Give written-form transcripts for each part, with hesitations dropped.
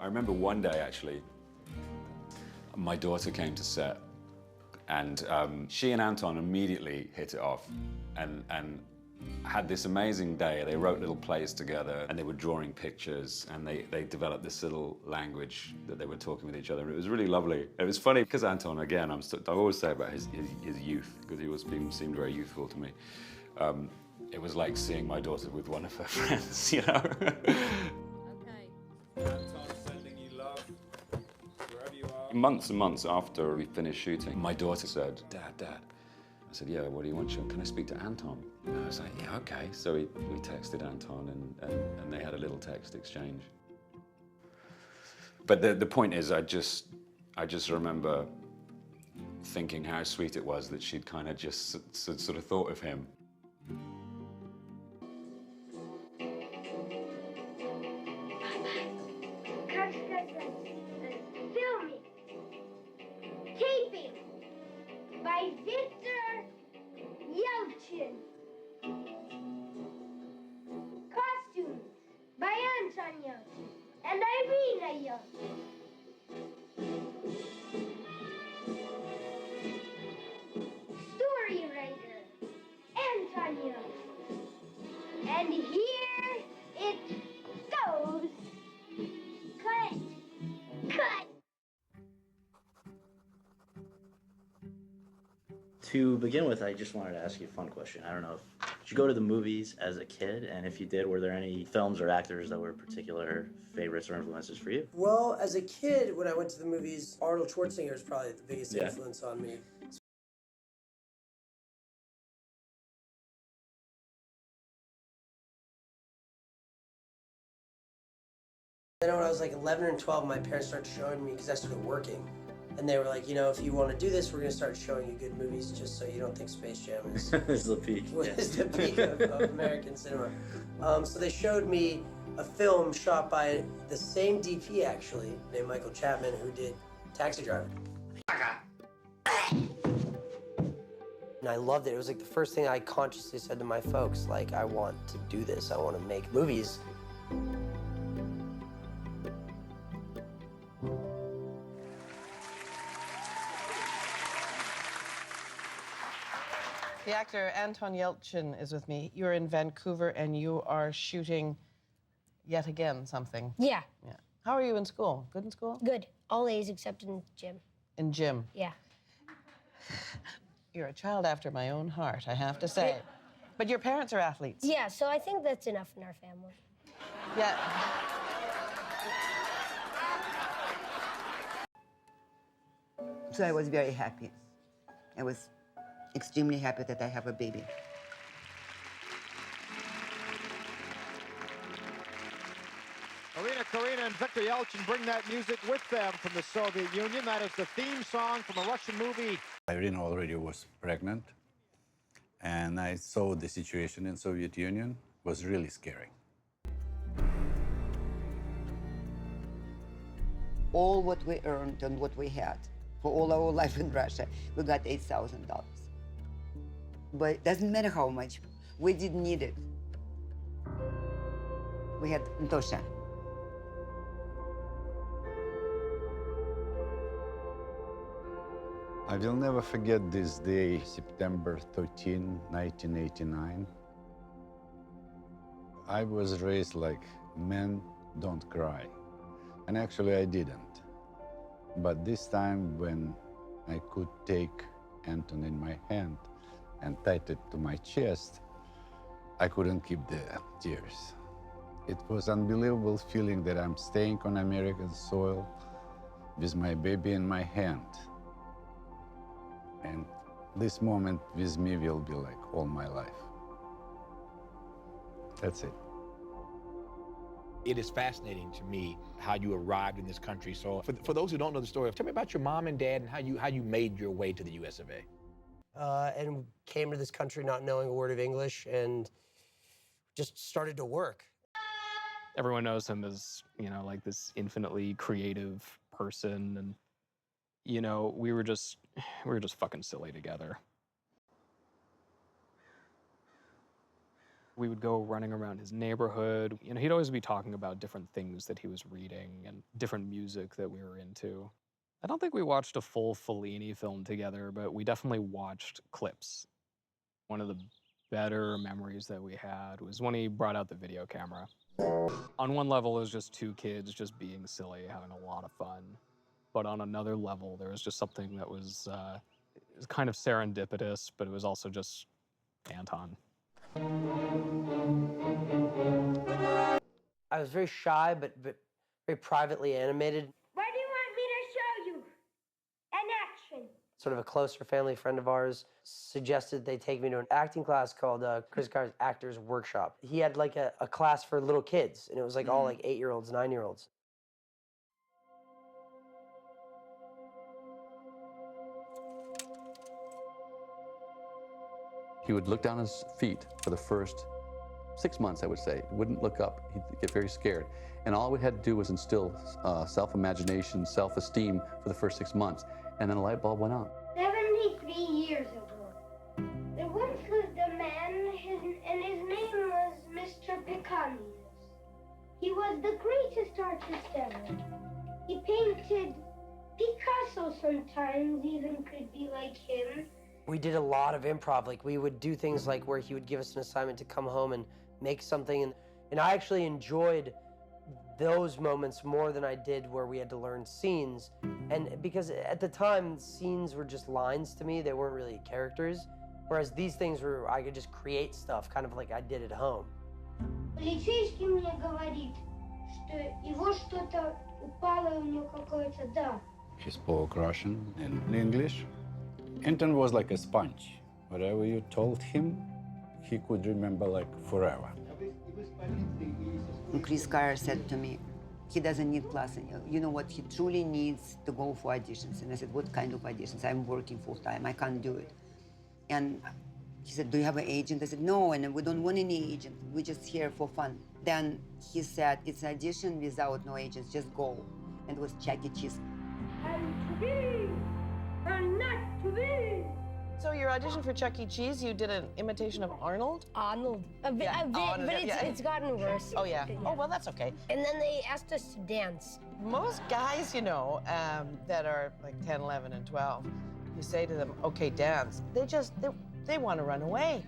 I remember one day, actually, my daughter came to set, and she and Anton immediately hit it off and had this amazing day. They wrote little plays together, and they were drawing pictures, and they developed this little language that they were talking with each other. It was really lovely. It was funny because Anton, again, I always say about his youth, because he seemed very youthful to me. It was like seeing my daughter with one of her friends, you know? Okay. Anton, sending you love wherever you are. Months and months after we finished shooting, my daughter said, Dad. I said, yeah, what do you want? Can I speak to Anton? And I was like, yeah, okay. So we texted Anton, and they had a little text exchange. But the point is, I just remember thinking how sweet it was that she'd kind of just sort of thought of him. Filming, taping by Victor Yelchin. Costumes by Anton Yelchin and Irina Yelchin. Story writer Anton Yelchin. And here it goes. Cut. Cut. To begin with, I just wanted to ask you a fun question. I don't know did you go to the movies as a kid? And if you did, were there any films or actors that were particular favorites or influences for you? Well, as a kid, when I went to the movies, Arnold Schwarzenegger is probably the biggest Yeah. influence on me. Then when I was like 11 and 12, my parents started showing me, because I started working. And they were like, you know, if you want to do this, we're going to start showing you good movies just so you don't think Space Jam is It's the peak. was the peak of American cinema. So they showed me a film shot by the same DP, actually, named Michael Chapman, who did Taxi Driver. And I loved it. It was like the first thing I consciously said to my folks, like, I want to do this. I want to make movies. The actor Anton Yelchin is with me. You're in Vancouver and you are shooting yet again something. Yeah, Yeah. How are you in school? Good in school? good. All A's except in gym. In gym. Yeah. You're a child after my own heart, I have to say. But your parents are athletes. Yeah, so I think that's enough in our family. Yeah. So I was very happy. I was extremely happy that I have a baby. Irina Karina and Victor Yelchin bring that music with them from the Soviet Union. That is the theme song from a Russian movie. Irina already was pregnant, and I saw the situation in Soviet Union was really scary. All what we earned and what we had for all our life in Russia, we got $8,000. But it doesn't matter how much, we didn't need it. We had Ntosha. I will never forget this day, September 13, 1989. I was raised like, men don't cry. And actually I didn't. But this time when I could take Anton in my hand and tied it to my chest, I couldn't keep the tears. It was an unbelievable feeling that I'm staying on American soil with my baby in my hand. And this moment with me will be like all my life. That's it. It is fascinating to me how you arrived in this country. So for those who don't know the story, tell me about your mom and dad and how you made your way to the US of A. And came to this country not knowing a word of English and just started to work. Everyone knows him as, you know, like this infinitely creative person, and you know, we were just fucking silly together. We would go running around his neighborhood. You know, he'd always be talking about different things that he was reading and different music that we were into. I don't think we watched a full Fellini film together, but we definitely watched clips. One of the better memories that we had was when he brought out the video camera. On one level, it was just two kids just being silly, having a lot of fun. But on another level, there was just something that was kind of serendipitous, but it was also just Anton. I was very shy, but very privately animated. What do you want me to show you? An action. Sort of a closer family friend of ours suggested they take me to an acting class called Chris Carr's Actors Workshop. He had like a class for little kids, and it was like all like 8-year-olds, 9-year-olds. He would look down his feet for the first 6 months, I would say. He wouldn't look up. He'd get very scared. And all we had to do was instill self-imagination, self-esteem for the first 6 months. And then a light bulb went out. 73 years ago, there once lived a man, and his name was Mr. Picanius. He was the greatest artist ever. He painted Picasso sometimes, even could be like him. We did a lot of improv. Like, we would do things like where he would give us an assignment to come home and make something. And I actually enjoyed those moments more than I did where we had to learn scenes. And because at the time, scenes were just lines to me. They weren't really characters. Whereas these things were, I could just create stuff, kind of like I did at home. Полицейский мне говорит, что его что-то упало, у него какое-то да. He spoke Russian and English. Anton was like a sponge. Whatever you told him, he could remember like forever. Chris Carr said to me, he doesn't need class. You know what, he truly needs to go for auditions. And I said, what kind of auditions? I'm working full time, I can't do it. And he said, do you have an agent? I said, no, and we don't want any agent. We're just here for fun. Then he said, it's an audition without no agents, just go. And it was Chuck E. Cheese. I'm to be, I'm not to be. So your audition for Chuck E. Cheese, you did an imitation of Arnold? Arnold. A bit, Arnold, but it's gotten worse. Oh, yeah. Oh, well, that's okay. And then they asked us to dance. Most guys, you know, that are like 10, 11, and 12, you say to them, okay, dance. They want to run away.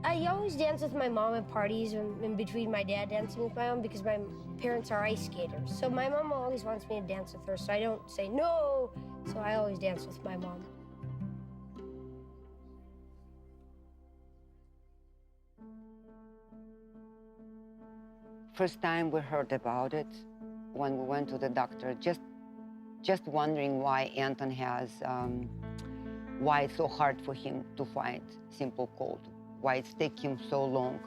I always dance with my mom at parties and in between my dad dancing with my mom because my parents are ice skaters. So my mom always wants me to dance with her, so I don't say no. So I always dance with my mom. First time we heard about it, when we went to the doctor, just wondering why Anton has, why it's so hard for him to fight simple cold, why it's taking him so long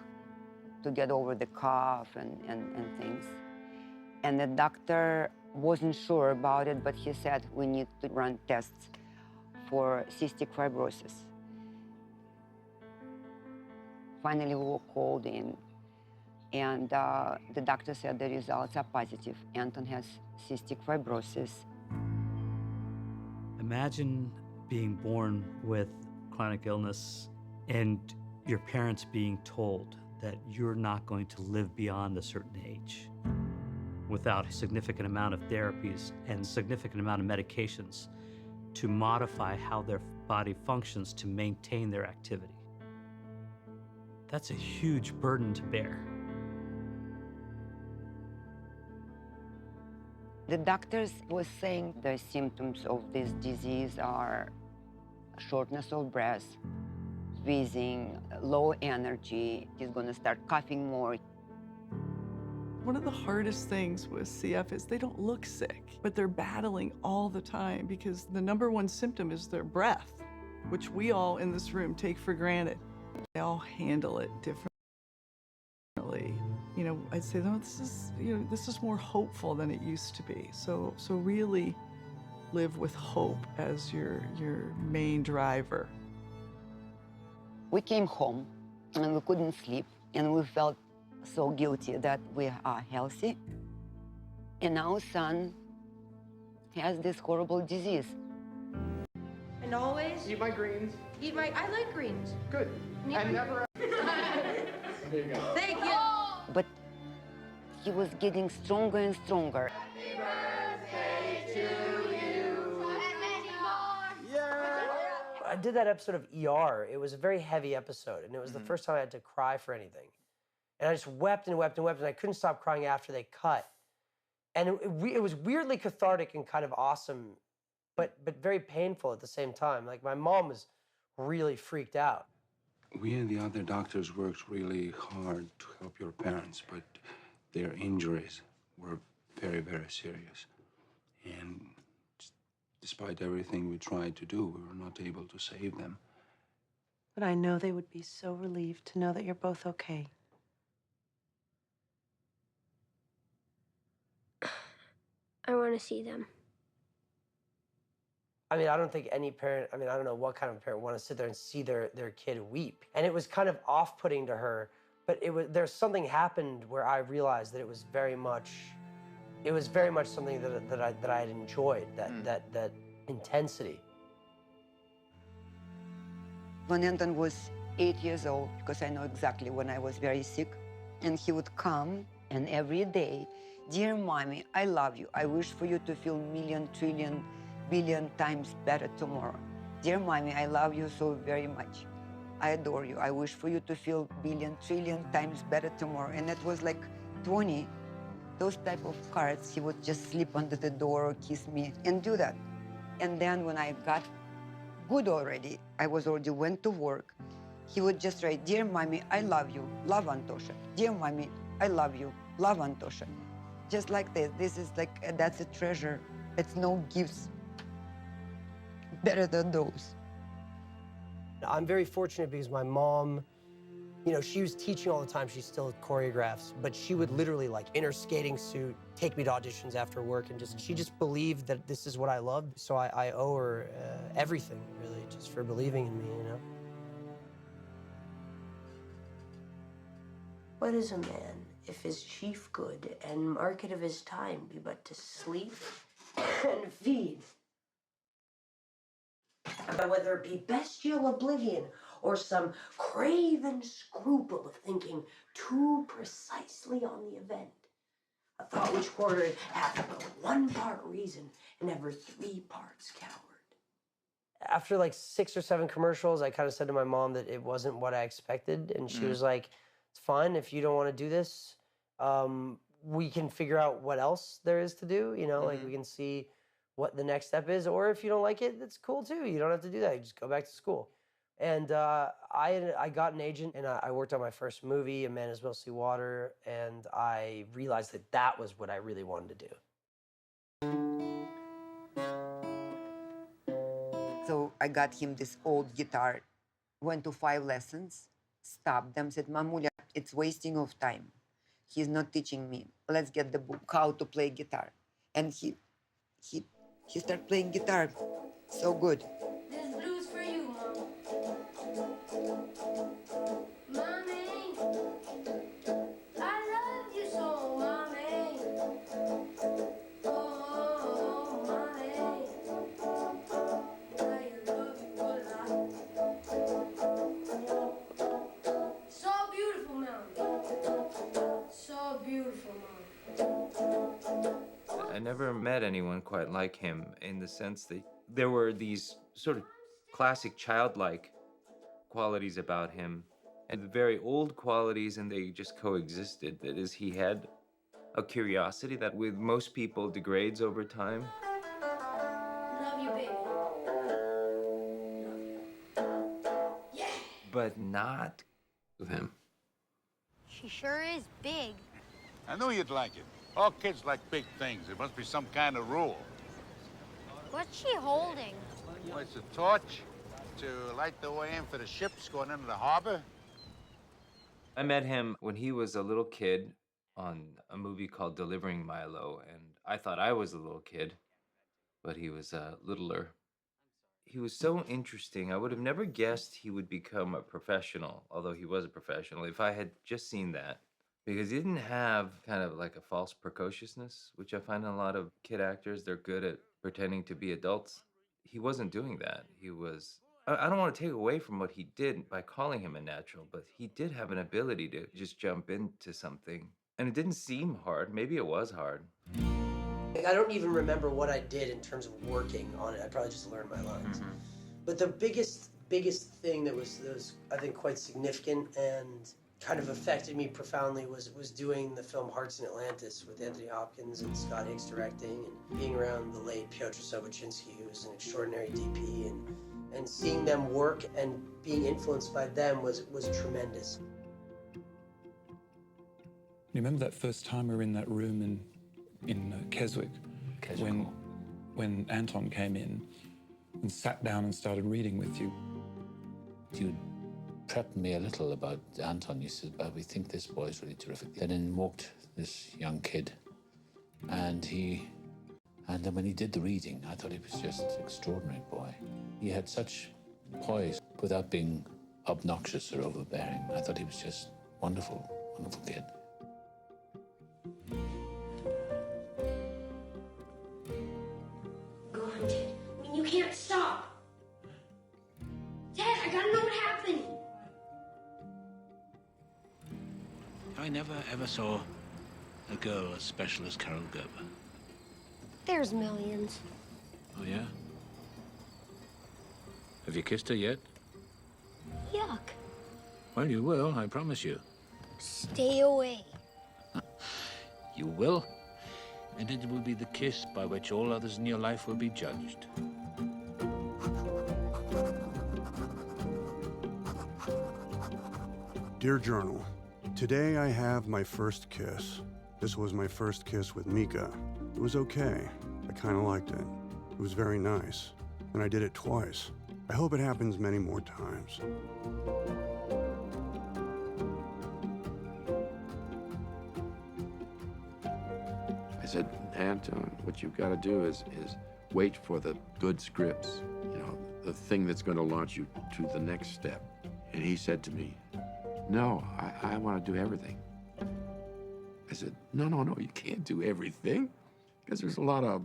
to get over the cough and things. And the doctor wasn't sure about it, but he said we need to run tests for cystic fibrosis. Finally, we were called in, and the doctor said the results are positive. Anton has cystic fibrosis. Imagine being born with chronic illness and your parents being told that you're not going to live beyond a certain age without a significant amount of therapies and significant amount of medications to modify how their body functions to maintain their activity. That's a huge burden to bear. The doctors were saying the symptoms of this disease are shortness of breath, wheezing, low energy. He's going to start coughing more. One of the hardest things with CF is they don't look sick, but they're battling all the time because the #1 symptom is their breath, which we all in this room take for granted. They all handle it differently. You know, I'd say, no, this is more hopeful than it used to be. So really live with hope as your main driver. We came home and we couldn't sleep, and we felt so guilty that we are healthy. And our son has this horrible disease. And always Eat my greens. I like greens. Good. And never. Thank you. But he was getting stronger and stronger. I did that episode of ER. It was a very heavy episode, and it was the first time I had to cry for anything. And I just wept and wept and wept, and I couldn't stop crying after they cut. And it was weirdly cathartic and kind of awesome, but very painful at the same time. Like, my mom was really freaked out. We and the other doctors worked really hard to help your parents, but their injuries were very, very serious. And despite everything we tried to do, we were not able to save them. But I know they would be so relieved to know that you're both okay. I want to see them. I mean, I don't think any parent, I don't know what kind of parent want to sit there and see their kid weep. And it was kind of off-putting to her, but there's something happened where I realized that it was very much something that I had enjoyed, that intensity. When Anton was 8 years old, because I know exactly when I was very sick, and he would come, and every day, "Dear mommy, I love you. I wish for you to feel million, trillion, billion times better tomorrow. Dear mommy, I love you so very much. I adore you. I wish for you to feel billion, trillion times better tomorrow." And it was like 20. Those type of cards, he would just slip under the door or kiss me and do that. And then when I got good already, I was already went to work, he would just write, "Dear mommy, I love you. Love, Antosha. Dear mommy, I love you. Love, Antosha." Just like this. This is like, that's a treasure. It's no gifts better than those. I'm very fortunate because my mom, she was teaching all the time. She still choreographs, but she would literally, like, in her skating suit, take me to auditions after work, and she just believed that this is what I loved. So I owe her everything, really, just for believing in me, What is a man if his chief good and market of his time be but to sleep and feed? But whether it be bestial oblivion or some craven scruple of thinking too precisely on the event, a thought which quartered hath but 1 part reason and ever 3 parts coward. After like 6 or 7 commercials, I kind of said to my mom that it wasn't what I expected, and she was like, "It's fine if you don't want to do this. We can figure out what else there is to do. Like, we can see what the next step is, or if you don't like it, that's cool too. You don't have to do that. You just go back to school." And I got an agent, and I worked on my first movie, A Man As Will See Water, and I realized that was what I really wanted to do. So I got him this old guitar, went to 5 lessons, stopped them, said, "Mamulia, it's wasting of time. He's not teaching me. Let's get the book, how to play guitar." And he started playing guitar so good. This blues for you, Mom. Mommy, I love you so, Mommy. Oh, Mommy, I love you a lot. So beautiful, Mom. So beautiful, Mom. I never met anyone quite like him in the sense that there were these sort of classic childlike qualities about him and very old qualities, and they just coexisted. That is, he had a curiosity that with most people degrades over time. Love you, baby. Yeah. But not with him. She sure is big. I knew you'd like it. All kids like big things. There must be some kind of rule. What's she holding? Well, it's a torch to light the way in for the ships going into the harbor. I met him when he was a little kid on a movie called Delivering Milo, and I thought I was a little kid, but he was littler. He was so interesting. I would have never guessed he would become a professional, although he was a professional, if I had just seen that. Because he didn't have kind of like a false precociousness, which I find in a lot of kid actors. They're good at pretending to be adults. He wasn't doing that. He was I don't want to take away from what he did by calling him a natural, but he did have an ability to just jump into something. And it didn't seem hard. Maybe it was hard. I don't even remember what I did in terms of working on it. I probably just learned my lines. But the biggest thing that was I think quite significant and kind of affected me profoundly was doing the film Hearts in Atlantis with Anthony Hopkins and Scott Hicks directing, and being around the late Piotr Sobocinski, who was an extraordinary DP, and seeing them work and being influenced by them was tremendous. You remember that first time we were in that room in Keswick, when Anton came in and sat down and started reading with you? You prepped me a little about Anton. You said, "But we think this boy is really terrific." Then in walked this young kid, and then when he did the reading, I thought he was just an extraordinary boy. He had such poise without being obnoxious or overbearing. I thought he was just wonderful, wonderful kid. Go on, Ted. I mean, you can't stop. Ted, I gotta know what happened. I never ever saw a girl as special as Carol Gerber. There's millions. Oh, yeah? Have you kissed her yet? Yuck. Well, you will, I promise you. Stay away. You will, and it will be the kiss by which all others in your life will be judged. Dear Journal, today I have my first kiss. This was my first kiss with Mika. It was okay. I kind of liked it. It was very nice. And I did it twice. I hope it happens many more times. I said, Anton, what you've got to do is wait for the good scripts, you know, the thing that's going to launch you to the next step. And he said to me, no, I want to do everything. I said, no, you can't do everything, because there's a lot of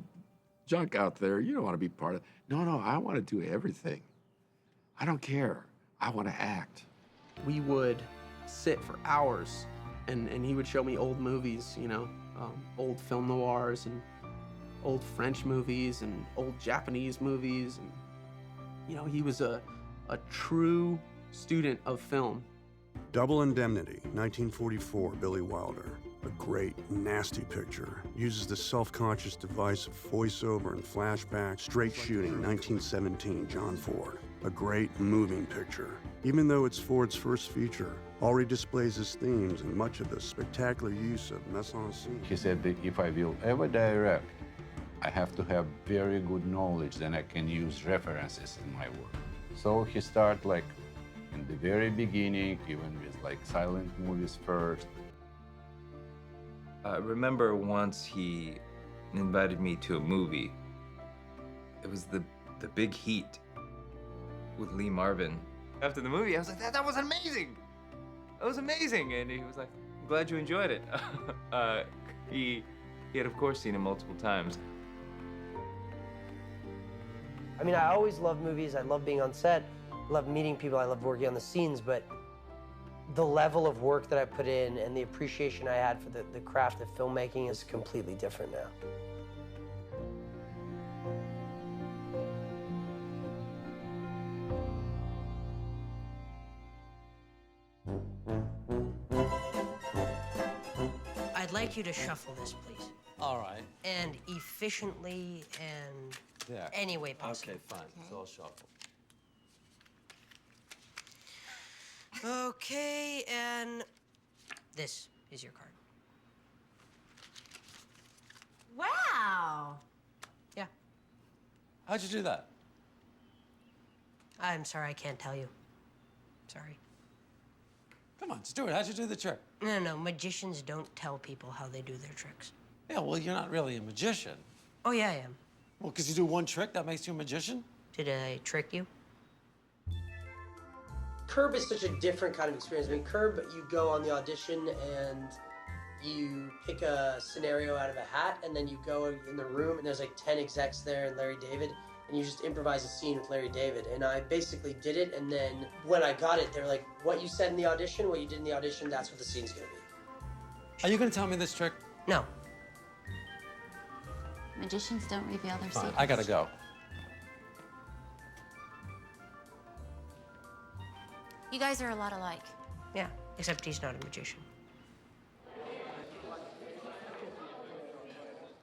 junk out there. You don't want to be part of it. No, I want to do everything. I don't care. I want to act. We would sit for hours, and he would show me old movies, you know, old film noirs and old French movies and old Japanese movies. And, you know, he was a true student of film. Double Indemnity, 1944, Billy Wilder. A great, nasty picture. Uses the self-conscious device of voiceover and flashback. Straight Shooting, 1917, John Ford. A great, moving picture. Even though it's Ford's first feature, already displays his themes and much of the spectacular use of mise-en-scene. He said that if I will ever direct, I have to have very good knowledge, then I can use references in my work. So he started like in the very beginning, even with like silent movies first. I remember once he invited me to a movie. It was the Big Heat with Lee Marvin. After the movie, I was like, that was amazing! That was amazing! And he was like, I'm glad you enjoyed it. He had, of course, seen it multiple times. I mean, I always love movies. I love being on set. I love meeting people. I love working on the scenes. But the level of work that I put in and the appreciation I had for the craft of filmmaking is completely different now. I'd like you to shuffle this, please. All right. And efficiently and any way possible. Okay, fine. So I'll shuffle. Okay, and this is your card. Wow. Yeah. How'd you do that? I'm sorry, I can't tell you. Sorry. Come on, just do it. How'd you do the trick? No, magicians don't tell people how they do their tricks. Yeah, well, you're not really a magician. Oh, yeah, I am. Well, because you do one trick, that makes you a magician? Did I trick you? Curb is such a different kind of experience. I mean, Curb, you go on the audition and you pick a scenario out of a hat, and then you go in the room, and there's like 10 execs there and Larry David, and you just improvise a scene with Larry David. And I basically did it, and then when I got it, they were like, what you said in the audition, what you did in the audition, that's what the scene's gonna be. Are you gonna tell me this trick? No. Magicians don't reveal their Fine, secrets. I gotta go. You guys are a lot alike. Yeah, except he's not a magician.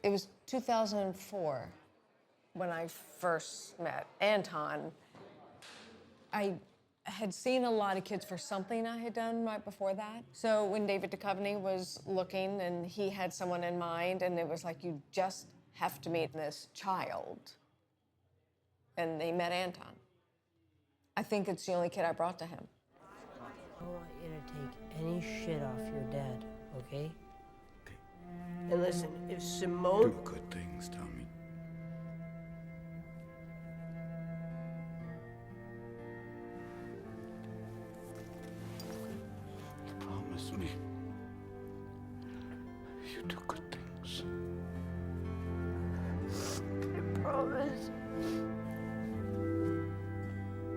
It was 2004 when I first met Anton. I had seen a lot of kids for something I had done right before that. So when David Duchovny was looking and he had someone in mind, and it was like, you just have to meet this child. And they met Anton. I think it's the only kid I brought to him. I don't want you to take any shit off your dad, okay? And listen, if Simone... Do good things, Tommy. Promise me. You do good things. I promise.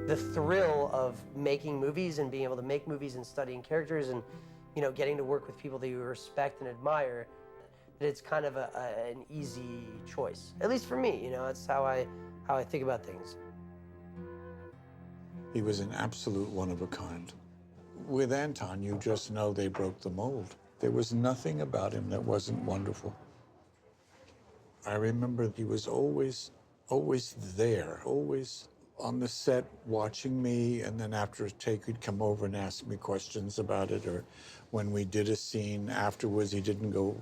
The thrill of making movies and being able to make movies and studying characters and, you know, getting to work with people that you respect and admire, that it's kind of an easy choice. At least for me, you know, that's how I think about things. He was an absolute one of a kind. With Anton, you just know they broke the mold. There was nothing about him that wasn't wonderful. I remember he was always there, always on the set watching me, and then after a take, he'd come over and ask me questions about it, or when we did a scene afterwards, he didn't go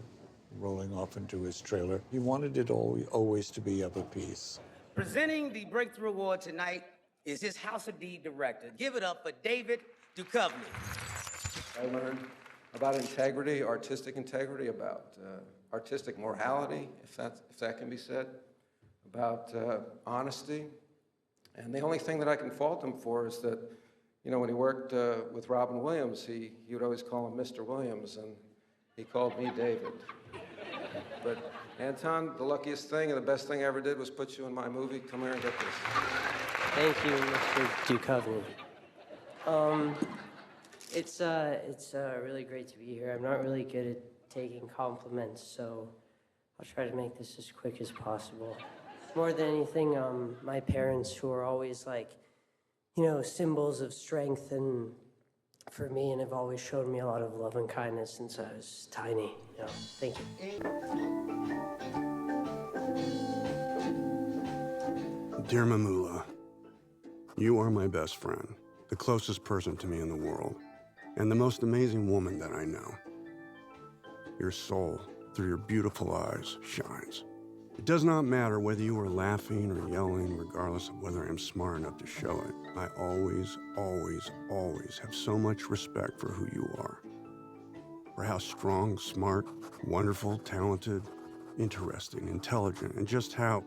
rolling off into his trailer. He wanted it always to be of a piece. Presenting the Breakthrough Award tonight is his House of D director. Give it up for David Duchovny. I learned about integrity, artistic integrity, about artistic morality, if that can be said, about honesty. And the only thing that I can fault him for is that, you know, when he worked with Robin Williams, he would always call him Mr. Williams, and he called me David. But Anton, the luckiest thing and the best thing I ever did was put you in my movie. Come here and get this. Thank you, Mr. Duchovny. It's really great to be here. I'm not really good at taking compliments, so I'll try to make this as quick as possible. More than anything, my parents, who are always like, you know, symbols of strength and for me, and have always shown me a lot of love and kindness since I was tiny. You know, thank you. Dear Mamula, you are my best friend, the closest person to me in the world, and the most amazing woman that I know. Your soul, through your beautiful eyes, shines. It does not matter whether you are laughing or yelling, regardless of whether I'm smart enough to show it. I always, always, always have so much respect for who you are. For how strong, smart, wonderful, talented, interesting, intelligent, and just how,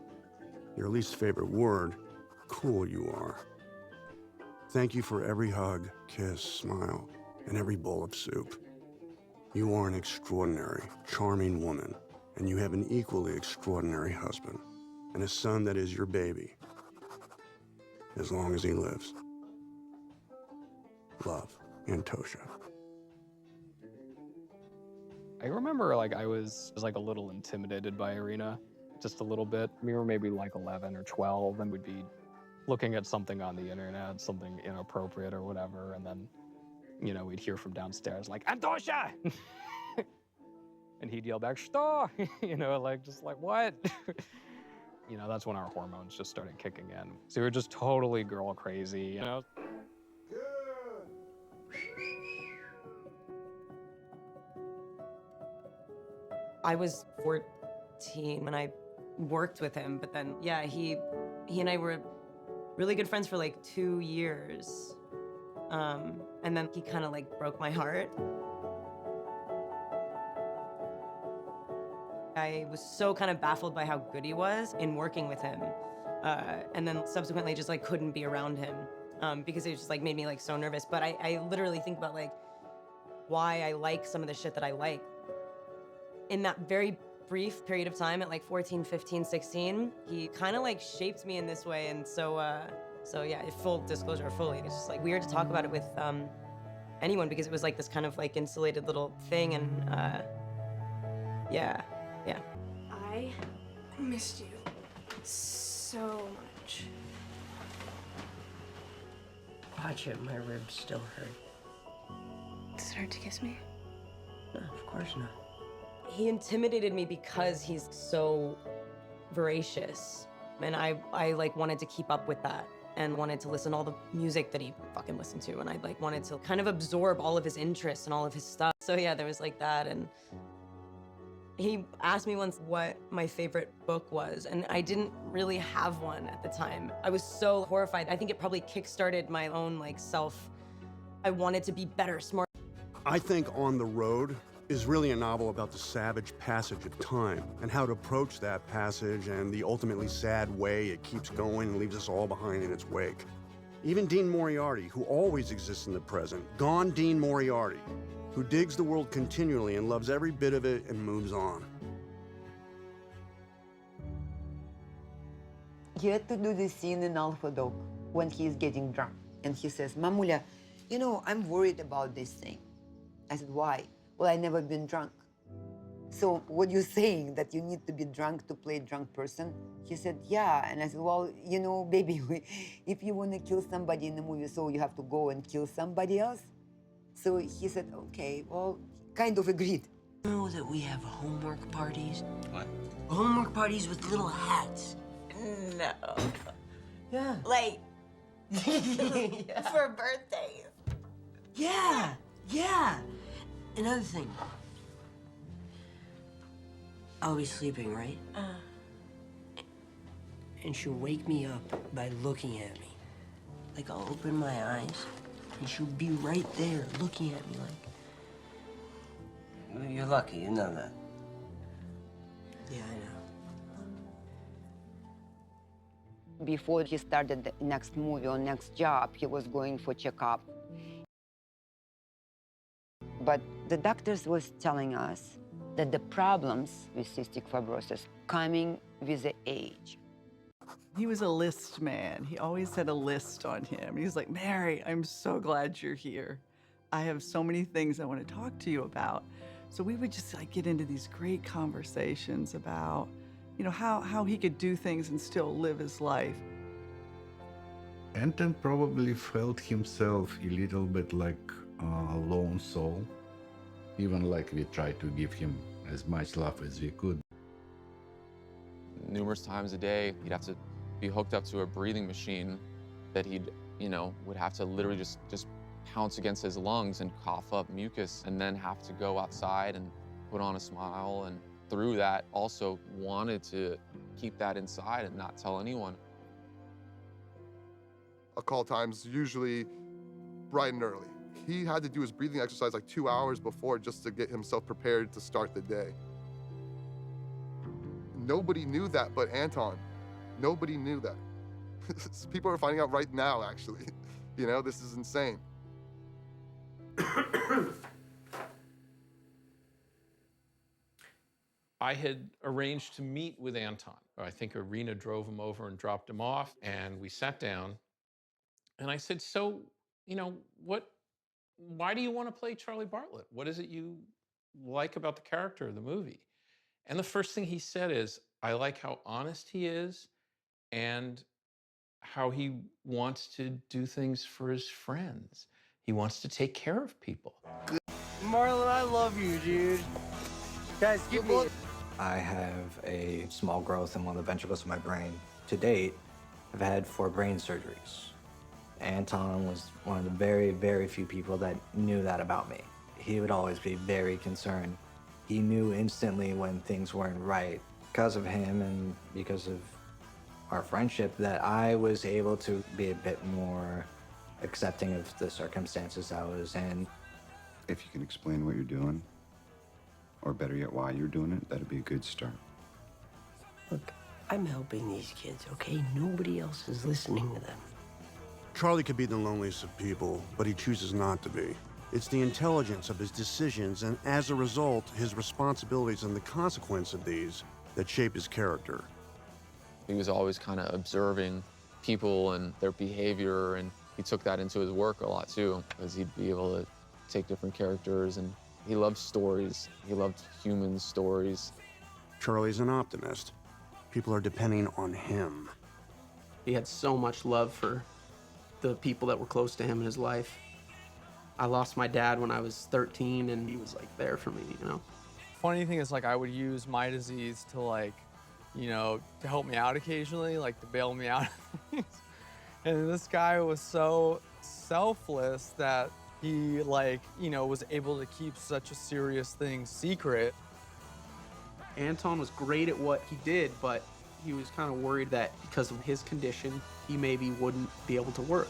your least favorite word, cool you are. Thank you for every hug, kiss, smile, and every bowl of soup. You are an extraordinary, charming woman, and you have an equally extraordinary husband, and a son that is your baby, as long as he lives. Love, Antosha. I remember I was like a little intimidated by Irina, just a little bit. We were maybe like 11 or 12, and we'd be looking at something on the internet, something inappropriate or whatever, and then, you know, we'd hear from downstairs like, Antosha! And he'd yell back, "Что?" You know, like, just like, what? You know, that's when our hormones just started kicking in. So we were just totally girl crazy, you know? I was 14 when I worked with him, but then, yeah, he and I were really good friends for like 2 years. And then he kind of like broke my heart. I was so kind of baffled by how good he was in working with him. And then subsequently just like couldn't be around him because it just like made me like so nervous. But I literally think about like why I like some of the shit that I like. In that very brief period of time at like 14, 15, 16, he kind of like shaped me in this way. And so yeah, full disclosure, fully. It's just like weird to talk about it with anyone because it was like this kind of like insulated little thing. And yeah. I missed you so much. Watch it, my ribs still hurt. Start to kiss me? No, of course not. He intimidated me because he's so voracious. And I like wanted to keep up with that and wanted to listen to all the music that he fucking listened to. And I like wanted to kind of absorb all of his interests and all of his stuff. So yeah, there was like that. And he asked me once what my favorite book was, and I didn't really have one at the time. I was so horrified. I think it probably kickstarted my own like I wanted to be better, smart. I think On the Road is really a novel about the savage passage of time and how to approach that passage and the ultimately sad way it keeps going and leaves us all behind in its wake. Even Dean Moriarty, who always exists in the present, gone Dean Moriarty, who digs the world continually and loves every bit of it and moves on. He had to do the scene in Alpha Dog when he is getting drunk. And he says, Mamulia, you know, I'm worried about this thing. I said, why? Well, I've never been drunk. So what you saying, that you need to be drunk to play a drunk person? He said, yeah. And I said, well, you know, baby, if you want to kill somebody in the movie, so you have to go and kill somebody else? So he said, okay, well, kind of agreed. You know that we have homework parties? What? Homework parties with little hats. No. Yeah. Like, Yeah. for birthdays. Yeah. Another thing. I'll be sleeping, right? And she'll wake me up by looking at me. Like, I'll open my eyes, and she'll be right there looking at me like... You're lucky, you know that. Yeah, I know. Before he started the next movie or next job, he was going for checkup. But the doctors was telling us that the problems with cystic fibrosis coming with the age. He was a list man. He always had a list on him. He was like, Mary, I'm so glad you're here. I have so many things I want to talk to you about. So we would just like get into these great conversations about, you know, how he could do things and still live his life. Anton probably felt himself a little bit like a lone soul, even like we tried to give him as much love as we could. Numerous times a day, he'd have to be hooked up to a breathing machine that he'd, would have to literally just pounce against his lungs and cough up mucus, and then have to go outside and put on a smile, and through that also wanted to keep that inside and not tell anyone. A call time's usually bright and early. He had to do his breathing exercise like 2 hours before just to get himself prepared to start the day. Nobody knew that but Anton. Nobody knew that. People are finding out right now, actually. This is insane. I had arranged to meet with Anton. I think Irina drove him over and dropped him off, and we sat down. And I said, so, why do you want to play Charlie Bartlett? What is it you like about the character of the movie? And the first thing he said is, I like how honest he is and how he wants to do things for his friends. He wants to take care of people. Marlon, I love you, dude. Guys, give me... I have a small growth in one of the ventricles of my brain. To date, I've had 4 brain surgeries. Anton was one of the very, very few people that knew that about me. He would always be very concerned. He knew instantly when things weren't right. Because of him and because of our friendship, that I was able to be a bit more accepting of the circumstances I was in. If you can explain what you're doing, or better yet, why you're doing it, that'd be a good start. Look, I'm helping these kids, okay? Nobody else is listening to them. Charlie could be the loneliest of people, but he chooses not to be. It's the intelligence of his decisions, and as a result, his responsibilities and the consequence of these that shape his character. He was always kind of observing people and their behavior, and he took that into his work a lot too, because he'd be able to take different characters, and he loved stories. He loved human stories. Charlie's an optimist. People are depending on him. He had so much love for the people that were close to him in his life. I lost my dad when I was 13, and he was like there for me, you know? Funny thing is, like, I would use my disease to, like, you know, to help me out occasionally, like to bail me out of things. And this guy was so selfless that he, like, you know, was able to keep such a serious thing secret. Anton was great at what he did, but he was kind of worried that because of his condition, he maybe wouldn't be able to work.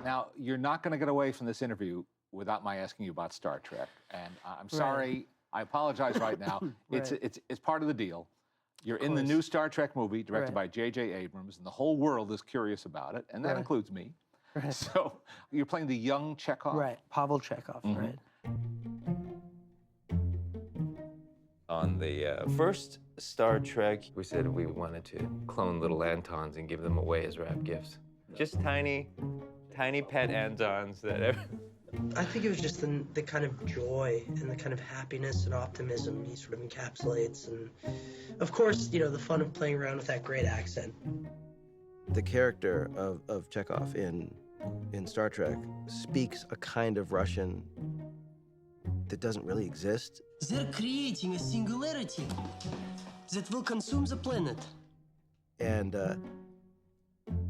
Now, you're not going to get away from this interview without my asking you about Star Trek. And I'm sorry, Right. I apologize right now. Right. It's part of the deal. You're in the new Star Trek movie directed by J.J. Abrams, and the whole world is curious about it, and that Right. includes me. Right. So you're playing the young Chekhov. Right, Pavel Chekhov, right. On the first Star Trek, we said we wanted to clone little Antons and give them away as wrap gifts. Just tiny pet Antons that I think it was just the kind of joy and the kind of happiness and optimism he sort of encapsulates. And of course, you know, the fun of playing around with that great accent. The character of Chekhov in Star Trek speaks a kind of Russian that doesn't really exist. They're creating a singularity that will consume the planet. And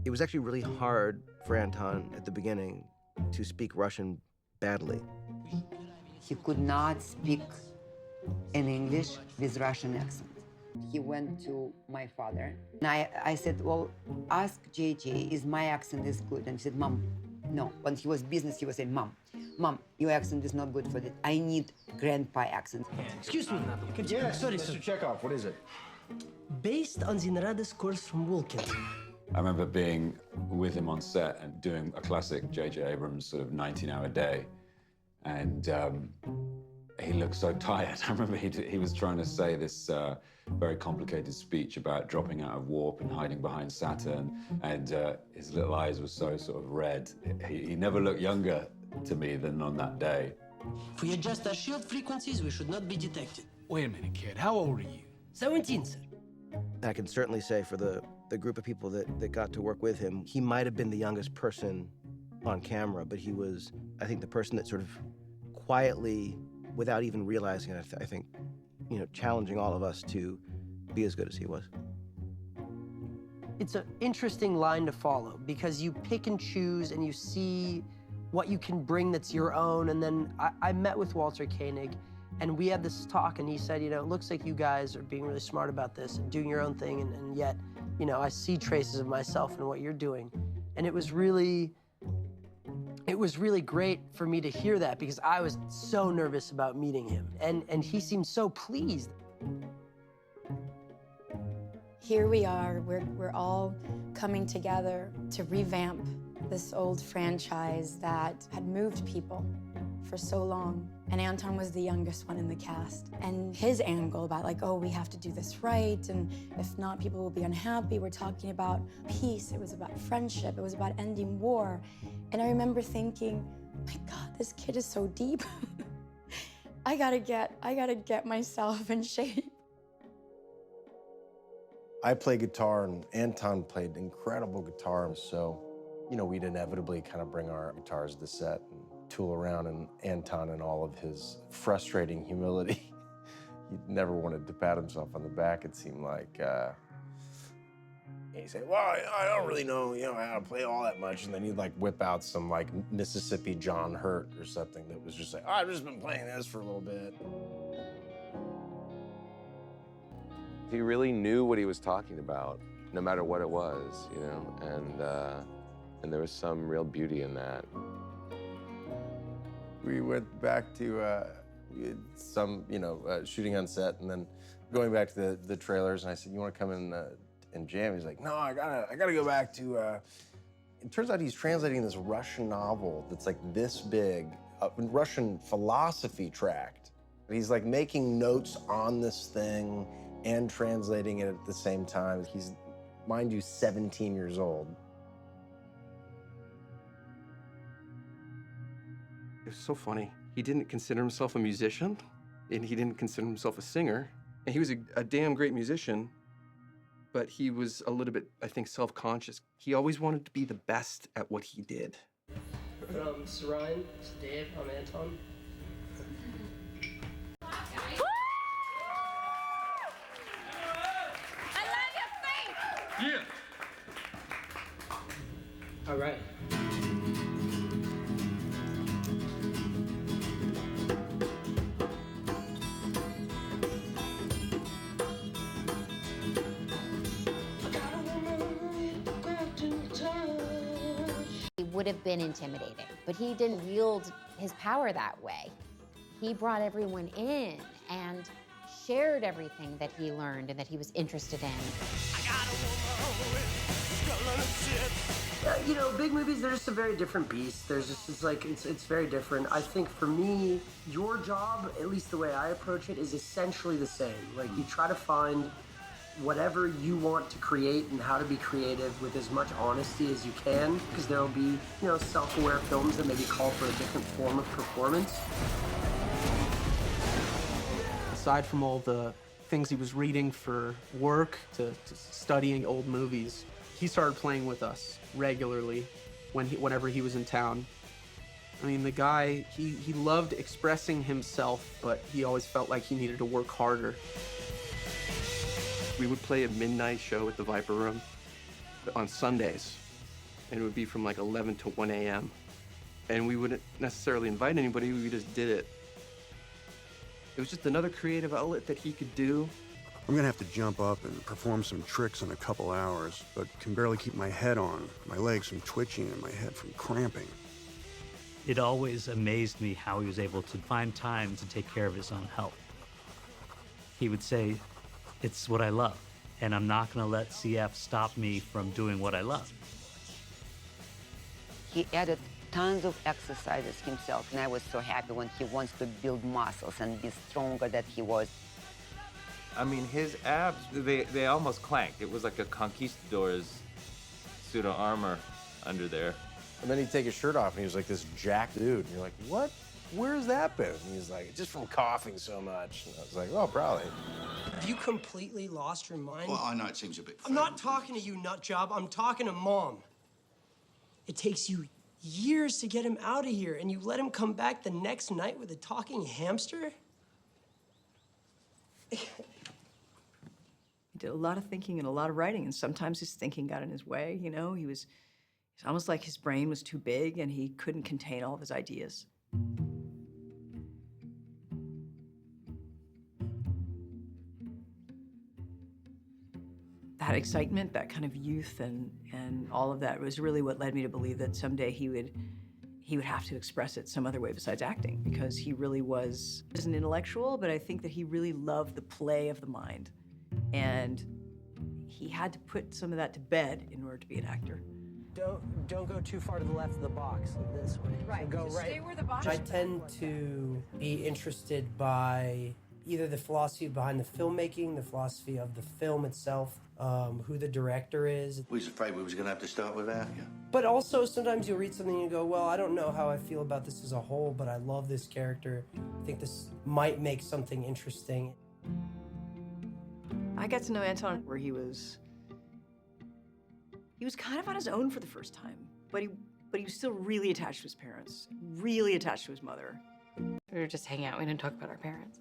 it was actually really hard for Anton at the beginning to speak Russian badly. He could not speak in English with Russian accent. He went to my father, and I said, well, ask JJ, is my accent is good? And he said, Mom, no. When he was business, he was saying, Mom, your accent is not good for that. I need grandpa accent. Excuse me. Yes, Sorry, Mr. sir. Chekhov, what is it? Based on the Narada scores from Vulcan. I remember being with him on set and doing a classic J.J. Abrams sort of 19-hour day, and he looked so tired. I remember he was trying to say this very complicated speech about dropping out of warp and hiding behind Saturn, and his little eyes were so sort of red. He never looked younger to me than on that day. If we adjust our shield frequencies, we should not be detected. Wait a minute, kid. How old are you? 17, sir. I can certainly say for the group of people that got to work with him, he might have been the youngest person on camera, but he was, I think, the person that sort of quietly, without even realizing it, I think, you know, challenging all of us to be as good as he was. It's an interesting line to follow because you pick and choose and you see what you can bring that's your own. And then I met with Walter Koenig and we had this talk and he said, you know, it looks like you guys are being really smart about this and doing your own thing. And yet, you know, I see traces of myself in what you're doing. And it was really great for me to hear that because I was so nervous about meeting him. And he seemed so pleased. Here we are, we're all coming together to revamp this old franchise that had moved people for so long. And Anton was the youngest one in the cast. And his angle about like, oh, we have to do this right, and if not, people will be unhappy. We're talking about peace, it was about friendship, it was about ending war. And I remember thinking, my God, this kid is so deep. I gotta get myself in shape. I play guitar and Anton played incredible guitar, so, you know, we'd inevitably kind of bring our guitars to the set and tool around, and Anton and all of his frustrating humility. He never wanted to pat himself on the back, it seemed like. He'd say, well, I don't really know, you know, how to play all that much, and then he'd like whip out some like Mississippi John Hurt or something that was just like, oh, I've just been playing this for a little bit. He really knew what he was talking about, no matter what it was, you know, and there was some real beauty in that. We went back to we had some, you know, shooting on set, and then going back to the trailers. And I said, "You want to come in and jam?" He's like, "No, I gotta go back to It turns out he's translating this Russian novel that's like this big, a Russian philosophy tract. He's like making notes on this thing and translating it at the same time. He's, mind you, 17 years old. It was so funny. He didn't consider himself a musician, and he didn't consider himself a singer. And he was a damn great musician, but he was a little bit, I think, self-conscious. He always wanted to be the best at what he did. From Sarine, it's Dave, I'm Anton. Yeah. All right. He would have been intimidating, but he didn't wield his power that way. He brought everyone in and shared everything that he learned and that he was interested in. You know, big movies, they're just a very different beast. There's just, it's very different. I think for me, your job, at least the way I approach it, is essentially the same. Like, you try to find whatever you want to create and how to be creative with as much honesty as you can, because there'll be, you know, self-aware films that maybe call for a different form of performance. Aside from all the things he was reading for work to studying old movies, he started playing with us regularly whenever he was in town. I mean, the guy, he loved expressing himself, but he always felt like he needed to work harder. We would play a midnight show at the Viper Room on Sundays, and it would be from like 11 to 1 a.m. And we wouldn't necessarily invite anybody, we just did it. It was just another creative outlet that he could do. I'm gonna have to jump up and perform some tricks in a couple hours, but can barely keep my head on, my legs from twitching and my head from cramping. It always amazed me how he was able to find time to take care of his own health. He would say, "It's what I love, and I'm not gonna let CF stop me from doing what I love." He added tons of exercises himself, and I was so happy when he wants to build muscles and be stronger than he was. I mean, his abs, they almost clanked. It was like a conquistador's pseudo armor under there. And then he'd take his shirt off and he was like this jacked dude. And you're like, what? Where's that been? And he's like, just from coughing so much. And I was like, oh, probably. Have you completely lost your mind? Well, I know it seems a bit... I'm not talking to you, nut job. I'm talking to Mom. It takes you years to get him out of here, and you let him come back the next night with a talking hamster? He did a lot of thinking and a lot of writing, and sometimes his thinking got in his way, you know? It's almost like his brain was too big and he couldn't contain all of his ideas. That excitement, that kind of youth and all of that was really what led me to believe that someday he would have to express it some other way besides acting, because he really was an intellectual, but I think that he really loved the play of the mind. And he had to put some of that to bed in order to be an actor. Don't go too far to the left of the box, this way. Right, Go just right. stay where the box I is. tend to be interested by either the philosophy behind the filmmaking, the philosophy of the film itself, who the director is. We was afraid we was going to have to start without you. But also, sometimes you'll read something and you go, well, I don't know how I feel about this as a whole, but I love this character. I think this might make something interesting. I got to know Anton where he was kind of on his own for the first time, but he was still really attached to his parents, really attached to his mother. We were just hanging out, we didn't talk about our parents.